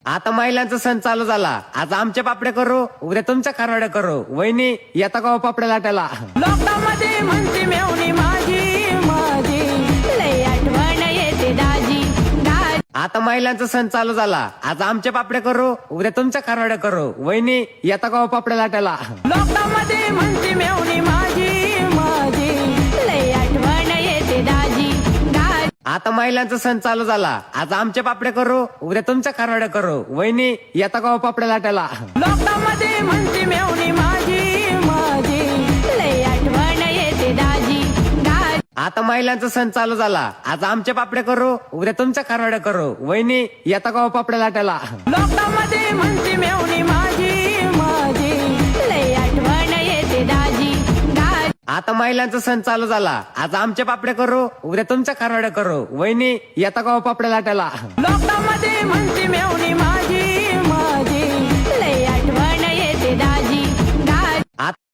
आता महिलांचा सण चालू झाला. आज आमच्या पापड्या करू, उद्या तुमच्या खारवड्या करू. वहिनी येता का हो पापड्या लाटायला? लोकांमध्ये म्हणते मेवणी माझी माझी, लय आठवण येते दाजी दाजी. आता महिलांचा सण चालू झाला. आज आमच्या पापड्या करू, उद्या तुमच्या खारवड्या करू. वहिनी येता का हो पापड्या लाटायला? लोकांमध्ये म्हणते मेवणी माझी माझी, लय आठवण येते दाजी दाजी. आता महिलांचा सण चालू झाला. आज आमच्या पापड्या करू, उद्या तुमच्या खारवड्या करू. वहिनी येता का हो पापड्या लाटायला? लोकांमध्ये म्हणते मेवणी माझी माझी, लय आठवण येते दाजी दाजी. आता महिलांचा सण चालू झाला. आज आमच्या पापड्या करू, उद्या तुमच्या खारवड्या करू. वहिनी येता का हो पापड्या लाटायला? लोकांमध्ये म्हणते मेवणी माझी माझी, लय आठवण येते दाजी दाजी. आता महिलांचा सण चालू झाला. आज आमच्या पापड्या करू, उद्या तुमच्या खारवड्या करू. वहिनी येता का हो पापड्या लाटायला? लोकांमध्ये म्हणते मेवणी माझी माझी, लय आठवण येते दाजी दाजी.